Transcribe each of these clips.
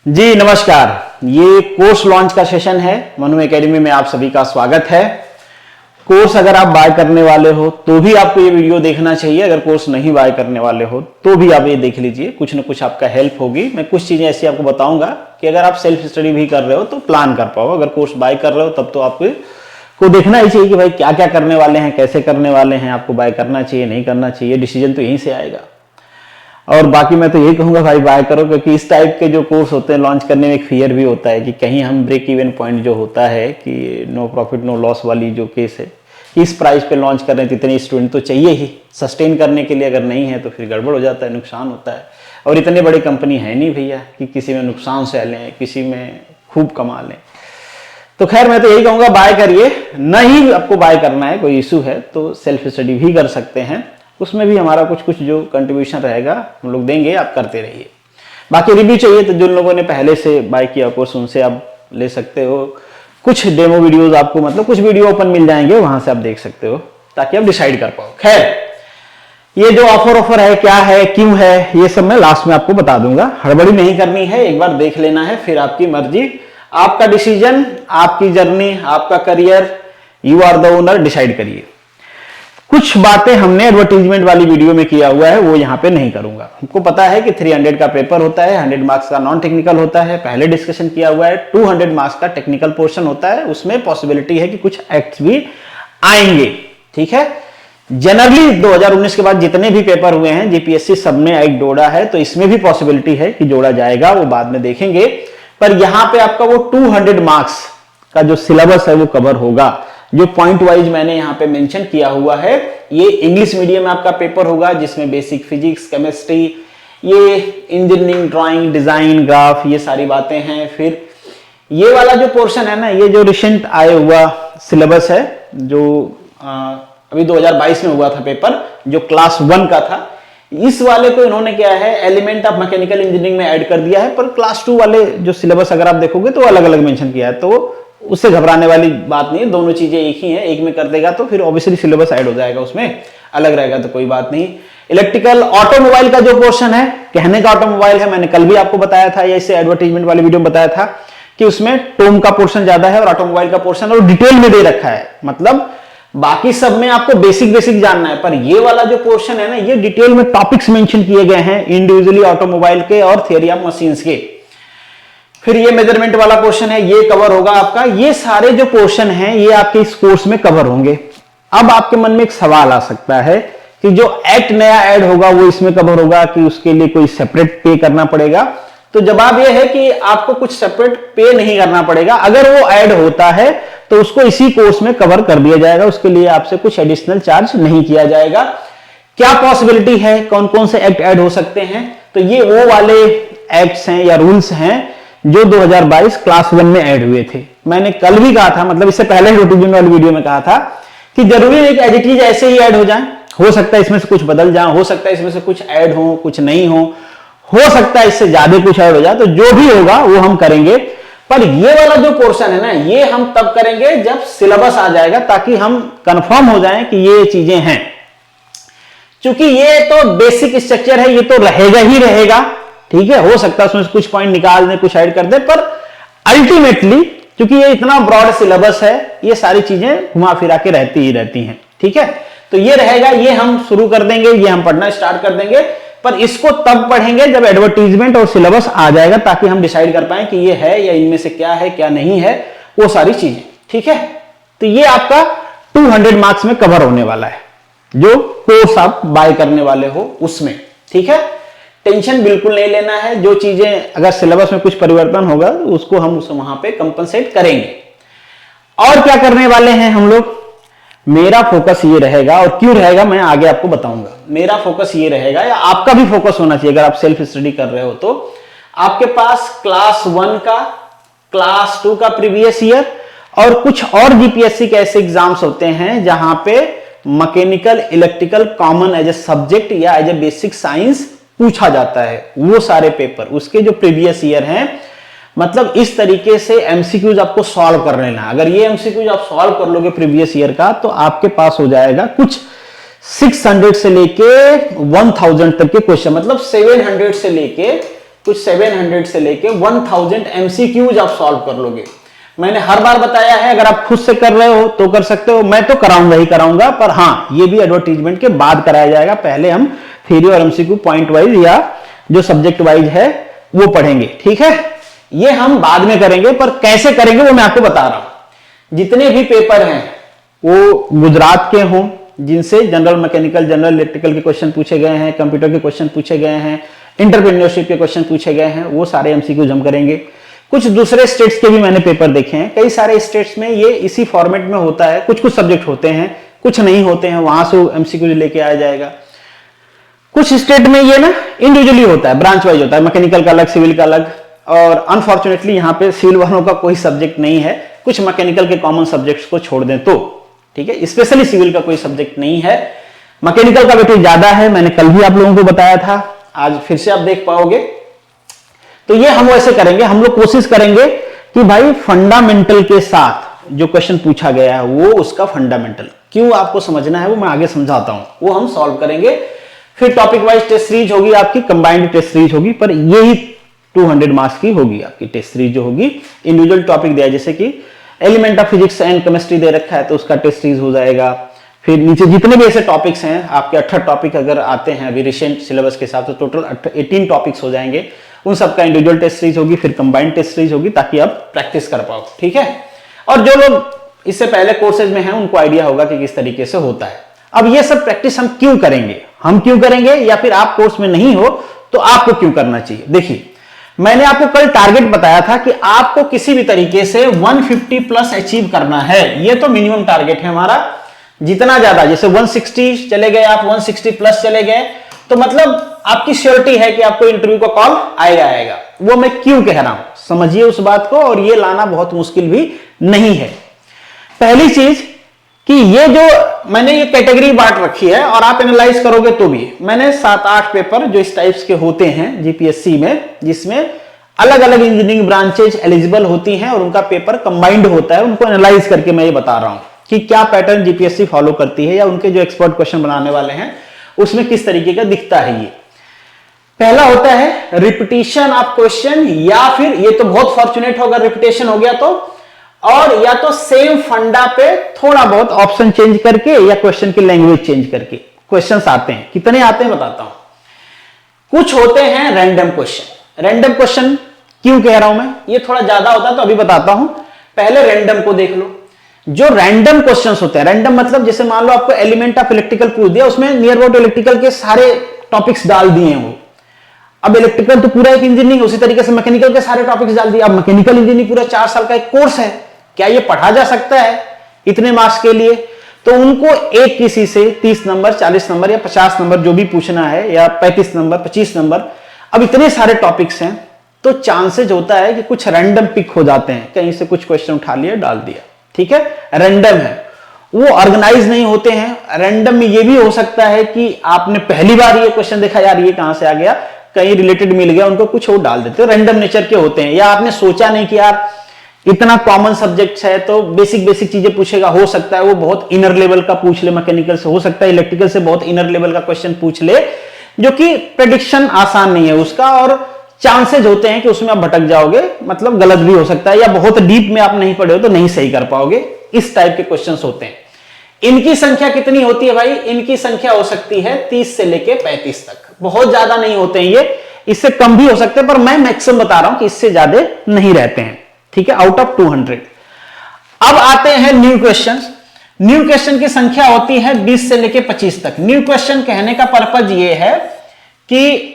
जी नमस्कार। ये course launch का सेशन है। मनु एकेडमी में आप सभी का स्वागत है। कोर्स अगर आप बाय करने वाले हो तो भी आपको ये वीडियो देखना चाहिए। अगर कोर्स नहीं बाय करने वाले हो तो भी आप ये देख लीजिए, कुछ ना कुछ आपका हेल्प होगी। मैं कुछ चीजें ऐसी आपको बताऊंगा कि अगर आप सेल्फ स्टडी भी कर रहे हो तो प्लान कर पाओ। अगर कोर्स बाय कर रहे हो तब तो आपको देखना ही चाहिए कि भाई क्या क्या करने वाले हैं, कैसे करने वाले हैं, आपको बाय करना चाहिए नहीं करना चाहिए। डिसीजन तो यहीं से आएगा। और बाकी मैं तो यही कहूंगा भाई बाय करो, क्योंकि इस टाइप के जो कोर्स होते हैं लॉन्च करने में एक फियर भी होता है कि कहीं हम ब्रेक इवन पॉइंट जो होता है कि नो प्रॉफिट नो लॉस वाली जो केस है, इस प्राइस पे लॉन्च कर रहे हैं तो इतने स्टूडेंट तो चाहिए ही सस्टेन करने के लिए। अगर नहीं है तो फिर गड़बड़ हो जाता है, नुकसान होता है। और इतने बड़ी कंपनी है नहीं भैया कि किसी में नुकसान से लें, किसी में खूब कमा लें। तो खैर मैं तो यही कहूंगा बाय करिए। नहीं आपको बाय करना है, कोई इशू है तो सेल्फ स्टडी भी कर सकते हैं। उसमें भी हमारा कुछ कुछ जो कंट्रीब्यूशन रहेगा हम लोग देंगे, आप करते रहिए। बाकी रिव्यू चाहिए तो जिन लोगों ने पहले से बाय किया कोर्स उनसे आप ले सकते हो। कुछ डेमो वीडियोस आपको मतलब कुछ वीडियो ओपन मिल जाएंगे, वहां से आप देख सकते हो ताकि आप डिसाइड कर पाओ। खैर ये जो ऑफर है, क्या है, क्यों है, ये सब मैं लास्ट में आपको बता दूंगा। हड़बड़ी नहीं करनी है, एक बार देख लेना है, फिर आपकी मर्जी, आपका डिसीजन, आपकी जर्नी, आपका career, you are the owner, decide करिए। कुछ बातें हमने एडवर्टीजमेंट वाली वीडियो में किया हुआ है, वो यहाँ पे नहीं करूंगा। हमको पता है कि 300 का पेपर होता है, 100 मार्क्स का नॉन टेक्निकल होता है, पहले डिस्कशन किया हुआ है। 200 मार्क्स का टेक्निकल पोर्शन होता है, उसमें पॉसिबिलिटी है कि कुछ एक्ट्स भी आएंगे। ठीक है, जनरली 2019 के बाद जितने भी पेपर हुए हैं जीपीएससी सब में एक्ट जोड़ा है, तो इसमें भी पॉसिबिलिटी है कि जोड़ा जाएगा, वो बाद में देखेंगे। पर यहां पे आपका वो 200 मार्क्स का जो सिलेबस है वो कवर होगा। जो पॉइंट वाइज मैंने यहां पे मेंशन किया हुआ है, ये इंग्लिश मीडियम में आपका पेपर होगा, जिसमें बेसिक फिजिक्स, केमिस्ट्री, ये इंजीनियरिंग, ड्राइंग, डिजाइन, ग्राफ, ये सारी बातें हैं। फिर ये वाला जो पोर्शन है ना, ये जो रिसेंट आए हुआ सिलेबस है, जो अभी 2022 में हुआ था पेपर, जो क्लास 1 का था, इस वाले को इन्होंने क्या है एलिमेंट ऑफ मैकेनिकल इंजीनियरिंग में ऐड कर दिया है। पर क्लास 2 वाले जो सिलेबस अगर आप देखोगे तो अलग अलग मेंशन किया है, तो उससे घबराने वाली बात नहीं है। दोनों चीजें एक ही हैं, एक में कर देगा तो फिर ऑब्वियसली सिलेबस ऐड हो जाएगा, उसमें अलग रहेगा तो कोई बात नहीं। इलेक्ट्रिकल ऑटोमोबाइल का जो पोर्शन है, कहने का ऑटोमोबाइल है, मैंने कल भी आपको बताया था या इसे एडवर्टाइजमेंट वाली वीडियो में बताया था कि उसमें टोम का पोर्शन ज्यादा है और ऑटोमोबाइल का पोर्शन और डिटेल में दे रखा है। मतलब बाकी सब में आपको बेसिक बेसिक जानना है, पर ये वाला जो पोर्शन है ना, ये डिटेल में टॉपिक्स मेंशन किए गए हैं इंडिविजुअली ऑटोमोबाइल के और थियरी ऑफ मशीन्स के। फिर ये मेजरमेंट वाला पोर्शन है, ये कवर होगा आपका। ये सारे जो पोर्शन हैं ये आपके इस कोर्स में कवर होंगे। अब आपके मन में एक सवाल आ सकता है कि जो एक्ट नया ऐड होगा वो इसमें कवर होगा कि उसके लिए कोई सेपरेट पे करना पड़ेगा? तो जवाब ये है कि आपको कुछ सेपरेट पे नहीं करना पड़ेगा। अगर वो ऐड होता है तो उसको इसी कोर्स में कवर कर दिया जाएगा, उसके लिए आपसे कुछ एडिशनल चार्ज नहीं किया जाएगा। क्या पॉसिबिलिटी है, कौन कौन से एक्ट ऐड हो सकते हैं? तो ये वो वाले एक्ट्स हैं या रूल्स हैं जो 2022 क्लास 1 में ऐड हुए थे। मैंने कल भी कहा था, मतलब इससे पहले नोटिफिकेशन वाली वीडियो में कहा था कि जरूरी नहीं कि एज इट इज ऐसे ही ऐड हो जाए, हो सकता है इसमें से कुछ बदल जाए, हो सकता है इसमें से कुछ ऐड हो, कुछ नहीं हो सकता है इससे ज्यादा कुछ ऐड हो जाए। तो जो भी होगा वो हम करेंगे। पर ये वाला जो पोर्शन है ना, ये हम तब करेंगे जब सिलेबस आ जाएगा, ताकि हम कंफर्म हो जाएं कि ये चीजें हैं। क्योंकि ये तो बेसिक स्ट्रक्चर है, ये तो रहेगा ही रहेगा। ठीक है, हो सकता है उसमें से कुछ पॉइंट निकाल दें, कुछ ऐड कर दें, पर अल्टीमेटली क्योंकि ये इतना ब्रॉड सिलेबस है, ये सारी चीजें घुमा फिरा के रहती ही रहती हैं। ठीक है, तो ये रहेगा, ये हम शुरू कर देंगे, ये हम पढ़ना स्टार्ट कर देंगे। पर इसको तब पढ़ेंगे जब एडवर्टीजमेंट और सिलेबस आ जाएगा, ताकि हम डिसाइड कर पाए कि ये है या इनमें से क्या है क्या नहीं है, वो सारी चीजें। ठीक है, तो ये आपका 200 मार्क्स में कवर होने वाला है, जो कोर्स आप बाय करने वाले हो उसमें। ठीक है, टेंशन बिल्कुल नहीं लेना है। जो चीजें अगर सिलेबस में कुछ परिवर्तन होगा तो उसको हम वहां पे कंपनसेट करेंगे। और क्या करने वाले हैं हम लोग, मेरा फोकस ये रहेगा, और क्यों रहेगा मैं आगे आपको बताऊंगा। मेरा फोकस ये रहेगा, या आपका भी फोकस होना चाहिए, अगर आप सेल्फ स्टडी कर रहे हो तो आपके पास क्लास 1 का, क्लास 2 का प्रीवियस ईयर और कुछ और जीपीएससी के ऐसे एग्जाम्स होते हैं जहां पे mechanical, electrical common as a subject या एज ए बेसिक साइंस पूछा जाता है। वो सारे पेपर उसके जो प्रीवियस ईयर हैं, मतलब इस तरीके से एमसीक्यूज आपको सॉल्व कर लेना। अगर ये एमसीक्यूज आप सॉल्व कर लोगे प्रीवियस ईयर का, तो आपके पास हो जाएगा कुछ 600 से लेके 1000 तक के क्वेश्चन, मतलब 700 से लेके कुछ 700 से लेके 1000 MCQs आप सॉल्व कर लोगे। मैंने हर बार बताया है, अगर आप खुद से कर रहे हो तो कर सकते हो, मैं तो कराऊंगा ही कराऊंगा, पर हाँ ये भी एडवर्टीजमेंट के बाद कराया जाएगा। पहले हम थ्योरी और एमसीक्यू पॉइंट वाइज या जो सब्जेक्ट वाइज है वो पढ़ेंगे, ठीक है। ये हम बाद में करेंगे, पर कैसे करेंगे वो मैं आपको बता रहा हूं। जितने भी पेपर हैं वो गुजरात के हों, जिनसे जनरल मैकेनिकल, जनरल इलेक्ट्रिकल के क्वेश्चन पूछे गए हैं, कंप्यूटर के क्वेश्चन पूछे गए हैं, एंटरप्रेन्योरशिप के क्वेश्चन पूछे गए हैं, वो सारे एमसीक्यूज हम करेंगे। कुछ दूसरे स्टेट्स के भी मैंने पेपर देखे हैं, कई सारे स्टेट्स में ये इसी फॉर्मेट में होता है। कुछ कुछ सब्जेक्ट होते हैं, कुछ नहीं होते हैं, वहां से एमसीक्यू लेके आया जाएगा। कुछ स्टेट में ये ना इंडिविजुअली होता है, ब्रांच वाइज होता है, मैकेनिकल का अलग, सिविल का अलग। और अनफॉर्चुनेटली यहाँ पे सिविल वालों का कोई सब्जेक्ट नहीं है, कुछ मैकेनिकल के कॉमन सब्जेक्ट्स को छोड़ दें तो, ठीक है। स्पेशली सिविल का कोई सब्जेक्ट नहीं है, मैकेनिकल का वेटेज ज्यादा है। मैंने कल भी आप लोगों को बताया था, आज फिर से आप देख पाओगे। तो ये हम वैसे करेंगे, हम लोग कोशिश करेंगे कि भाई फंडामेंटल के साथ जो क्वेश्चन पूछा गया है वो उसका फंडामेंटल क्यों आपको समझना है वो मैं आगे समझाता हूं, वो हम सॉल्व करेंगे। फिर टॉपिक वाइज टेस्ट सीरीज होगी आपकी, कंबाइंड टेस्ट सीरीज होगी, पर यही 200 मार्क्स की होगी आपकी टेस्ट सीरीज जो होगी। इंडिविजुअल टॉपिक दिया, जैसे कि element of physics and chemistry दे रखा है तो उसका टेस्ट सीरीज हो जाएगा। फिर नीचे जितने भी ऐसे टॉपिक्स हैं आपके 18 टॉपिक अगर आते हैं अभी रिसेंट सिलेबस के हिसाब से, टोटल 18 टॉपिक्स हो जाएंगे, उन सबका इंडिविजुअल टेस्ट सीरीज होगी, फिर कंबाइंड टेस्ट सीरीज होगी, ताकि आप प्रैक्टिस कर पाओ, ठीक है। और जो लोग इससे पहले कोर्सेज में हैं उनको आइडिया होगा कि किस तरीके से होता है। अब ये सब प्रैक्टिस हम क्यों करेंगे, या फिर आप कोर्स में नहीं हो तो आपको क्यों करना चाहिए। देखिए, मैंने आपको कल टारगेट बताया था कि आपको किसी भी तरीके से 150 प्लस अचीव करना है, ये तो मिनिमम टारगेट है हमारा। जितना ज्यादा, जैसे 160 चले गए आप, 160 प्लस चले गए, तो मतलब आपकी श्योरिटी है कि आपको इंटरव्यू का कॉल आएगा। वो मैं क्यों कह रहा हूं, समझिए उस बात को, और ये लाना बहुत मुश्किल भी नहीं है। पहली चीज कि ये जो मैंने ये कैटेगरी बांट रखी है, और आप एनालाइज करोगे तो भी मैंने 7-8 पेपर जो इस टाइप्स के होते हैं जीपीएससी में, जिसमें अलग अलग इंजीनियरिंग ब्रांचेज एलिजिबल होती हैं और उनका पेपर कंबाइंड होता है, उनको एनालाइज करके मैं ये बता रहा हूं कि क्या पैटर्न जीपीएससी फॉलो करती है, या उनके जो एक्सपर्ट क्वेश्चन बनाने वाले हैं उसमें किस तरीके का दिखता है। ये पहला होता है रिपीटिशन ऑफ क्वेश्चन, या फिर ये तो बहुत फॉर्चुनेट होगा रिपीटेशन हो गया तो, और या तो सेम फंडा पे थोड़ा बहुत ऑप्शन चेंज करके या क्वेश्चन की लैंग्वेज चेंज करके क्वेश्चंस आते हैं। कितने आते हैं बताता हूं। कुछ होते हैं रैंडम क्वेश्चन। रैंडम क्वेश्चन क्यों कह रहा हूं मैं, ये थोड़ा ज्यादा होता है तो अभी बताता हूं। पहले रैंडम को देख लो। जो रैंडम क्वेश्चंस होते हैं, रैंडम मतलब जैसे मान लो आपको एलिमेंट ऑफ इलेक्ट्रिकल पूछ दिया, उसमें नियर अबाउट इलेक्ट्रिकल के सारे टॉपिक्स डाल दिए हैं वो। अब इलेक्ट्रिकल तो पूरा एक इंजीनियरिंग, उसी तरीके से मैकेनिकल के सारे टॉपिक्स डाल दिए। अब मैकेनिकल इंजीनियरिंग पूरा 4 साल का एक कोर्स है, क्या ये पढ़ा जा सकता है इतने मार्क्स के लिए? तो उनको एक किसी से 30 नंबर, 40 नंबर या 50 नंबर जो भी पूछना है, या 35 नंबर, 25 नंबर, अब इतने सारे टॉपिक्स हैं तो चांसेज होता है कि कुछ रैंडम पिक हो जाते हैं, कहीं से कुछ क्वेश्चन उठा लिया डाल दिया, ठीक है, रैंडम है, वो ऑर्गेनाइज नहीं होते हैं। रैंडम में ये भी हो सकता है कि आपने पहली बार ये क्वेश्चन देखा, यार ये कहां से आ गया, कहीं रिलेटेड मिल गया, उनको कुछ और डाल देते हैं, रैंडम नेचर के होते हैं। या आपने सोचा नहीं कि यार इतना कॉमन सब्जेक्ट है तो बेसिक चीजें पूछेगा, हो सकता है वो बहुत इनर लेवल का पूछ ले, मैकेनिकल से हो सकता है इलेक्ट्रिकल से बहुत इनर लेवल का क्वेश्चन पूछ ले, जो कि प्रेडिक्शन आसान नहीं है उसका, और चांसेज होते हैं कि उसमें आप भटक जाओगे, मतलब गलत भी हो सकता है, या बहुत डीप में आप नहीं पढ़े हो तो नहीं सही कर पाओगे। इस टाइप के क्वेश्चंस होते हैं। इनकी संख्या कितनी होती है भाई? इनकी संख्या हो सकती है 30 से लेके 35 तक, बहुत ज्यादा नहीं होते हैं ये, इससे कम भी हो सकते हैं, पर मैं मैक्सिमम बता रहा हूं कि इससे ज्यादा नहीं रहते हैं, ठीक है, आउट ऑफ 200। अब आते हैं न्यू क्वेश्चंस। न्यू क्वेश्चन की संख्या होती है 20 से लेके 25 तक। न्यू क्वेश्चन कहने का पर्पज ये है कि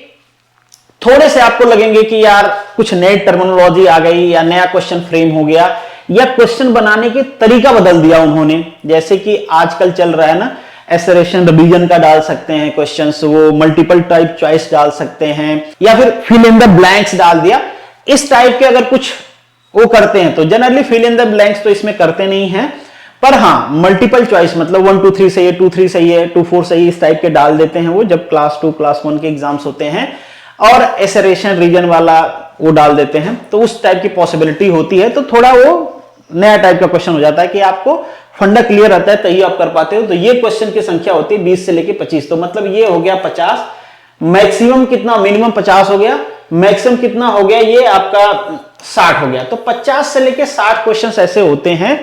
थोड़े से आपको लगेंगे कि यार कुछ नई टर्मिनोलॉजी आ गई, या नया क्वेश्चन फ्रेम हो गया, या क्वेश्चन बनाने के तरीका बदल दिया उन्होंने। जैसे कि आजकल चल रहा है ना, एसरेशन रिवीजन का डाल सकते हैं क्वेश्चंस, वो मल्टीपल टाइप चॉइस डाल सकते हैं, या फिर फिल इन द ब्लैंक्स डाल दिया। इस टाइप के अगर कुछ वो करते हैं तो generally fill in the blanks तो इसमें करते नहीं है, पर हाँ मल्टीपल चॉइस मतलब 1 2 3 सही है, 2 3 सही है, 2 4 सही, इस टाइप के डाल देते हैं वो जब क्लास 2 क्लास 1 के एग्जाम्स होते हैं, और एसरेशन रीजन वाला वो डाल देते हैं, तो उस टाइप की पॉसिबिलिटी होती है। तो थोड़ा वो नया टाइप का क्वेश्चन हो जाता है कि आपको फंडा क्लियर रहता है तभी आप कर पाते हो। तो ये क्वेश्चन की संख्या होती है 20 से लेके 25, तो मतलब ये हो गया 50। मैक्सिमम कितना? मिनिमम 50 हो गया, मैक्सिमम कितना हो गया, ये आपका 60 हो गया। तो 50 से लेके 60 क्वेश्चंस ऐसे होते हैं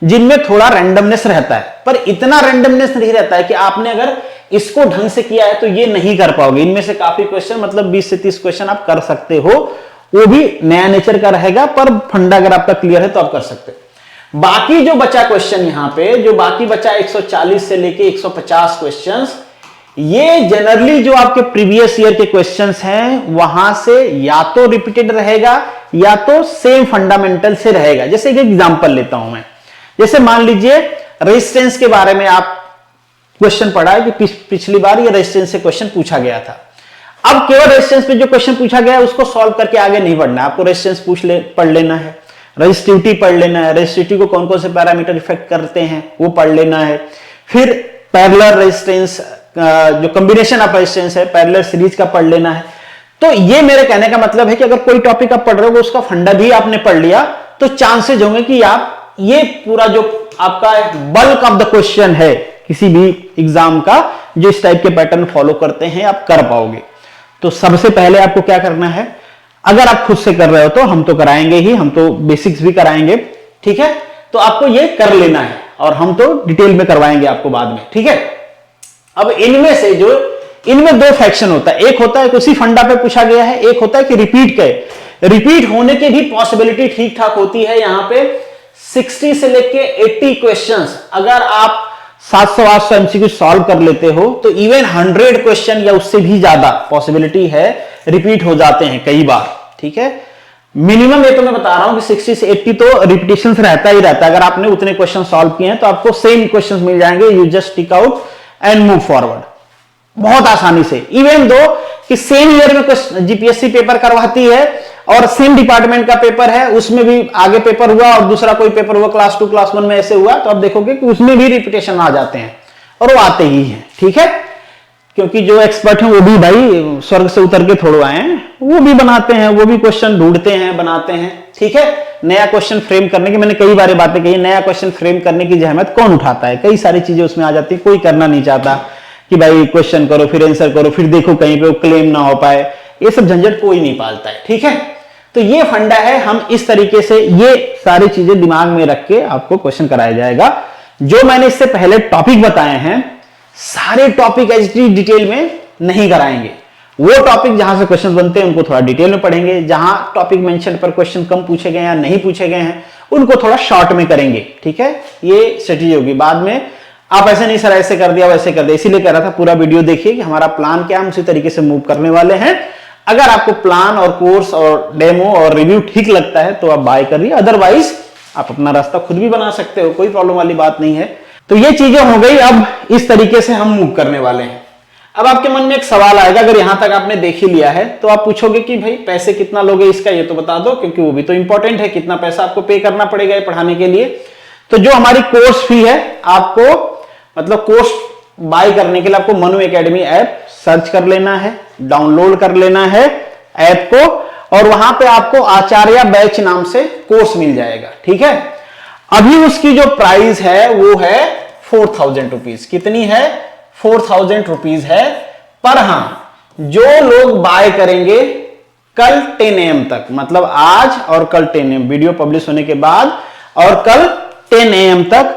जिनमें थोड़ा रैंडमनेस रहता है, पर इतना रैंडमनेस नहीं रहता है कि आपने अगर इसको ढंग से किया है तो ये नहीं कर पाओगे। इनमें से काफी क्वेश्चन, मतलब 20 से 30 क्वेश्चन आप कर सकते हो, वो भी नया नेचर का रहेगा, पर फंडा अगर आपका क्लियर है तो आप कर सकते हो। बाकी जो बचा क्वेश्चन, यहां पे जो बाकी बचा 140 से लेके 150 क्वेश्चंस, ये जनरली जो आपके प्रीवियस ईयर के क्वेश्चंस हैं वहां से या तो रिपीटेड रहेगा या तो सेम फंडामेंटल से रहेगा। जैसे एक एग्जांपल लेता हूं मैं, जैसे मान लीजिए रेजिस्टेंस के बारे में आप क्वेश्चन पढ़ा है कि पिछली बार ये रेजिस्टेंस से क्वेश्चन पूछा गया था। अब केवल रेजिस्टेंस पे जो क्वेश्चन पूछा गया है उसको सॉल्व करके आगे नहीं बढ़ना है, आपको रेजिस्टेंस पढ़ लेना है, रेजिस्टिविटी पढ़ लेना है, रेजिस्टिविटी को कौन कौन से पैरामीटर इफेक्ट करते हैं वो पढ़ लेना है, फिर पैरेलल रेजिस्टेंस, जो कॉम्बिनेशन ऑफ रेजिस्टेंस है, पैरेलल सीरीज का पढ़ लेना है। तो ये मेरे कहने का मतलब है कि अगर कोई टॉपिक आप पढ़ रहे हो उसका फंडा भी आपने पढ़ लिया तो चांसेस होंगे कि आप ये पूरा जो आपका बल्क ऑफ द क्वेश्चन है किसी भी एग्जाम का, जो इस टाइप के पैटर्न फॉलो करते हैं, आप कर पाओगे। तो सबसे पहले आपको क्या करना है, अगर आप खुद से कर रहे हो तो हम तो कराएंगे ही, हम तो बेसिक्स भी कराएंगे, ठीक है, तो आपको ये कर लेना है और हम तो डिटेल में करवाएंगे आपको बाद में, ठीक है। अब इनमें से जो इनमें दो फैक्शन होता है, एक होता है कि उसी फंडा पे पूछा गया है, एक होता है कि रिपीट होने की भी पॉसिबिलिटी ठीक ठाक होती है। यहां पे 60 से लेके 80 क्वेश्चंस अगर आप 700-800 एमसीक्यू सॉल्व कर लेते हो तो इवन 100 क्वेश्चन या उससे भी ज्यादा पॉसिबिलिटी है रिपीट हो जाते हैं कई बार, ठीक है। मिनिमम ये तो मैं बता रहा हूं कि 60 से 80 तो रिपीटेशन रहता ही रहता है। अगर आपने उतने क्वेश्चन सॉल्व किए हैं तो आपको सेम क्वेश्चन मिल जाएंगे, you just tick out and move forward बहुत आसानी से। इवन दो कि सेम ईयर में जीपीएससी पेपर करवाती है और सेम डिपार्टमेंट का पेपर है, उसमें भी आगे पेपर हुआ और दूसरा कोई पेपर हुआ क्लास 2 क्लास 1 में ऐसे हुआ, तो आप देखोगे कि उसमें भी रिपीटेशन आ जाते हैं और वो आते ही हैं, ठीक है। क्योंकि जो एक्सपर्ट हैं वो भी भाई स्वर्ग से उतर के थोड़ो आए हैं, वो भी बनाते हैं, वो भी क्वेश्चन ढूंढते हैं, बनाते हैं, ठीक है। नया क्वेश्चन फ्रेम करने की मैंने कई बार बातें कही, नया क्वेश्चन फ्रेम करने की जहमत कौन उठाता है, कई सारी चीजें उसमें आ जाती है, कोई करना नहीं चाहता कि भाई क्वेश्चन करो फिर आंसर करो फिर देखो कहीं पे वो क्लेम ना हो पाए, ये सब झंझट कोई नहीं पालता है, ठीक है। तो ये फंडा है, हम इस तरीके से ये सारी चीजें दिमाग में रख के आपको क्वेश्चन कराया जाएगा। जो मैंने इससे पहले टॉपिक बताए हैं सारे टॉपिक एचडी डिटेल में नहीं कराएंगे, वो टॉपिक जहां से क्वेश्चन बनते हैं उनको थोड़ा डिटेल में पढ़ेंगे, जहां टॉपिक मेंशन पर क्वेश्चन कम पूछे गए या नहीं पूछे गए हैं उनको थोड़ा शॉर्ट में करेंगे, ठीक है। ये स्ट्रेटेजी होगी। बाद में आप ऐसे नहीं सर ऐसे कर दिया वैसे कर दिया, इसीलिए कह रहा था पूरा वीडियो देखिए कि हमारा प्लान क्या, हम उसी तरीके से मूव करने वाले हैं। अगर आपको प्लान और कोर्स और डेमो और रिव्यू ठीक लगता है तो आप बाय करिए, अदरवाइज आप अपना रास्ता खुद भी बना सकते हो, कोई प्रॉब्लम वाली बात नहीं है। तो ये चीजें हो गई, अब इस तरीके से हम मूव करने वाले हैं। अब आपके मन में एक सवाल आएगा, अगर यहां तक आपने देख ही लिया है तो आप पूछोगे कि भाई पैसे कितना लोगे इसका, ये तो बता दो, क्योंकि वो भी तो इंपॉर्टेंट है, कितना पैसा आपको पे करना पड़ेगा पढ़ाने के लिए। तो जो हमारी कोर्स फी है, आपको मतलब कोर्स बाय करने के लिए आपको मनु एकेडमी ऐप सर्च कर लेना है, डाउनलोड कर लेना है ऐप को, और वहां पे आपको आचार्य बैच नाम से कोर्स मिल जाएगा, ठीक है। अभी उसकी जो प्राइस है वो है 4000 रुपीज। कितनी है? 4000 रुपीज है। पर हां, जो लोग बाय करेंगे कल 10 AM तक, मतलब आज और कल 10 AM वीडियो पब्लिश होने के बाद और कल 10 AM तक,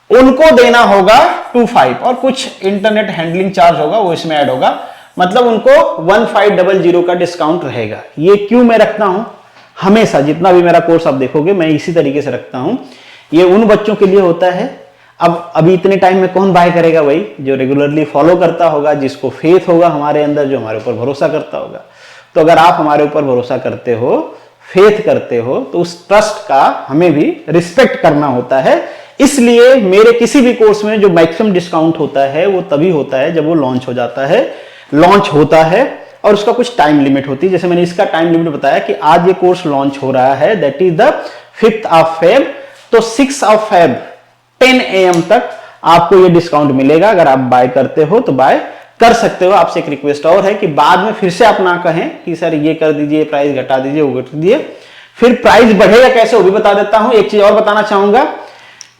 उनको देना होगा 25 और कुछ इंटरनेट हैंडलिंग चार्ज होगा वो इसमें ऐड होगा, मतलब उनको 1500 का डिस्काउंट रहेगा। ये क्यों मैं रखता हूं, हमेशा जितना भी मेरा कोर्स आप देखोगे मैं इसी तरीके से रखता हूं। ये उन बच्चों के लिए होता है, अब अभी इतने टाइम में कौन बाय करेगा, वही जो रेगुलरली फॉलो करता होगा, जिसको फेथ होगा हमारे अंदर, जो हमारे ऊपर भरोसा करता होगा। तो अगर आप हमारे ऊपर भरोसा करते हो, फेथ करते हो, तो उस ट्रस्ट का हमें भी रिस्पेक्ट करना होता है। इसलिए मेरे किसी भी कोर्स में जो मैक्सिमम डिस्काउंट होता है वो तभी होता है जब वो लॉन्च होता है और उसका कुछ टाइम लिमिट होती है। जैसे मैंने इसका टाइम लिमिट बताया कि आज ये कोर्स लॉन्च हो रहा है, that is the 5th of Feb, तो 6th of Feb 10 AM तक आपको ये डिस्काउंट मिलेगा। अगर आप बाय करते हो तो बाय कर सकते हो। आपसे एक रिक्वेस्ट और है कि बाद में फिर से आप ना कहें कि सर ये कर दीजिए, प्राइस घटा दीजिए, वो घटा दीजिए, फिर प्राइस बढ़ेगा कैसे वो भी बता देता हूं। एक चीज और बताना चाहूंगा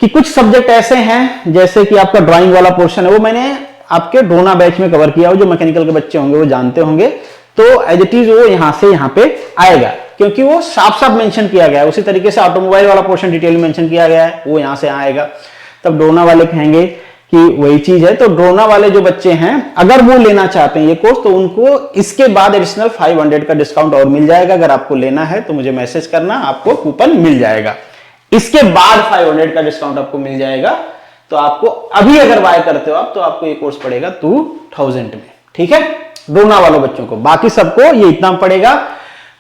कि कुछ सब्जेक्ट ऐसे हैं, जैसे कि आपका ड्राइंग वाला पोर्शन है, वो मैंने आपके ड्रोना बैच में कवर किया हो, जो मैकेनिकल के बच्चे होंगे वो जानते होंगे। तो एज इट इज वो यहां से यहां पे आएगा, क्योंकि वो साफ साफ मेंशन किया गया है। उसी तरीके से ऑटोमोबाइल वाला पोर्शन डिटेल मेंशन किया गया है, वो यहां से आएगा। तब ड्रोना वाले कहेंगे कि वही चीज है। तो ड्रोना वाले जो बच्चे हैं अगर वो लेना चाहते हैं ये कोर्स, तो उनको इसके बाद एडिशनल 500 का डिस्काउंट और मिल जाएगा। अगर आपको लेना है तो मुझे मैसेज करना, आपको कूपन मिल जाएगा। इसके बाद 500 का डिस्काउंट आपको मिल जाएगा। तो आपको अभी अगर बाय करते हो आप, तो आपको ये कोर्स पड़ेगा 2000 में, ठीक है, ड्रोना वालों बच्चों को। बाकी सबको ये इतना पड़ेगा।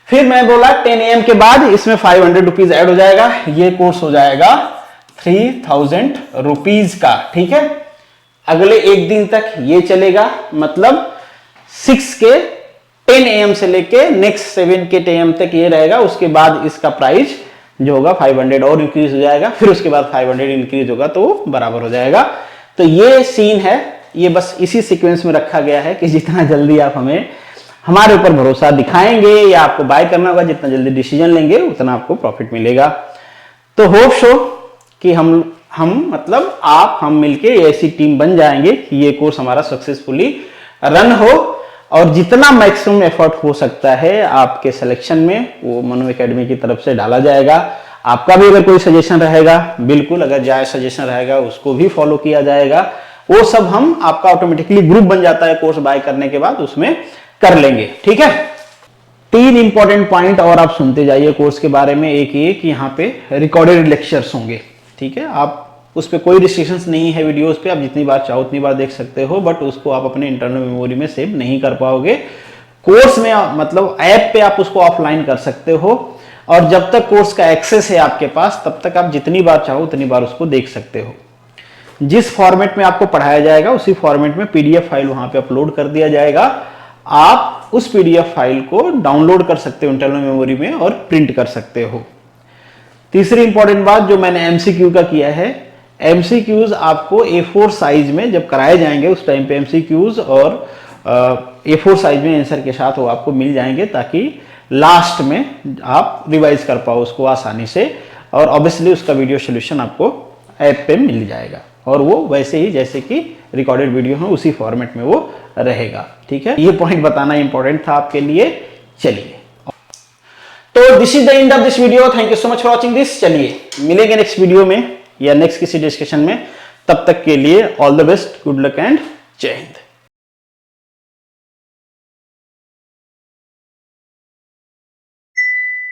फिर मैं बोला 10 AM के बाद इसमें 500 रुपीज ऐड हो जाएगा। ये कोर्स हो जाएगा 3000 रुपीज का, ठीक है। अगले एक दिन तक ये चलेगा, मतलब 6 के 10 AM से लेके नेक्स्ट 7 के 10 AM तक ये रहेगा। उसके बाद इसका प्राइस जो होगा 500 और इंक्रीज हो जाएगा। फिर उसके बाद 500 इंक्रीज होगा तो बराबर हो जाएगा। तो ये सीन है, ये बस इसी सीक्वेंस में रखा गया है कि जितना जल्दी आप हमारे ऊपर भरोसा दिखाएंगे या आपको बाय करना होगा, जितना जल्दी डिसीजन लेंगे उतना आपको प्रॉफिट मिलेगा। तो होप सो कि हम मिलके ऐसी टीम बन जाएंगे कि ये कोर्स हमारा सक्सेसफुली रन हो, और जितना मैक्सिमम एफर्ट हो सकता है आपके सिलेक्शन में वो मनु एकेडमी की तरफ से डाला जाएगा। आपका भी अगर कोई सजेशन रहेगा, बिल्कुल अगर जायज सजेशन रहेगा उसको भी फॉलो किया जाएगा। वो सब हम आपका ऑटोमेटिकली ग्रुप बन जाता है कोर्स बाय करने के बाद, उसमें कर लेंगे, ठीक है। 3 इंपॉर्टेंट पॉइंट और आप सुनते जाइए कोर्स के बारे में। एक ये कि यहाँ पे रिकॉर्डेड लेक्चर्स होंगे, ठीक है। आप उस पर कोई रिस्ट्रिक्शंस नहीं है, वीडियोस पे आप जितनी बार चाहो उतनी बार देख सकते हो, बट उसको आप अपने इंटरनल मेमोरी में सेव नहीं कर पाओगे। कोर्स में मतलब ऐप पे आप उसको ऑफलाइन कर सकते हो, और जब तक कोर्स का एक्सेस है आपके पास तब तक आप जितनी बार चाहो उतनी बार उसको देख सकते हो। जिस फॉर्मेट में आपको पढ़ाया जाएगा उसी फॉर्मेट में PDF फाइल वहां पे अपलोड कर दिया जाएगा। आप उस PDF फाइल को डाउनलोड कर सकते हो इंटरनल मेमोरी में और प्रिंट कर सकते हो। तीसरी इंपॉर्टेंट बात जो मैंने MCQ का किया है, MCQs आपको A4 साइज में जब कराए जाएंगे उस टाइम पे MCQs और A4 साइज में आंसर के साथ वो आपको मिल जाएंगे, ताकि लास्ट में आप रिवाइज कर पाओ उसको आसानी से। और ऑब्वियसली उसका वीडियो सोल्यूशन आपको ऐप पे मिल जाएगा, और वो वैसे ही जैसे कि रिकॉर्डेड वीडियो है उसी फॉर्मेट में वो रहेगा, ठीक है। ये पॉइंट बताना इंपॉर्टेंट था आपके लिए। चलिए, तो this is the end of this video. Thank you so much for watching this. चलिए मिलेंगे नेक्स्ट वीडियो में या नेक्स्ट किसी डिस्कशन में। तब तक के लिए all the best, good luck and जय हिंद।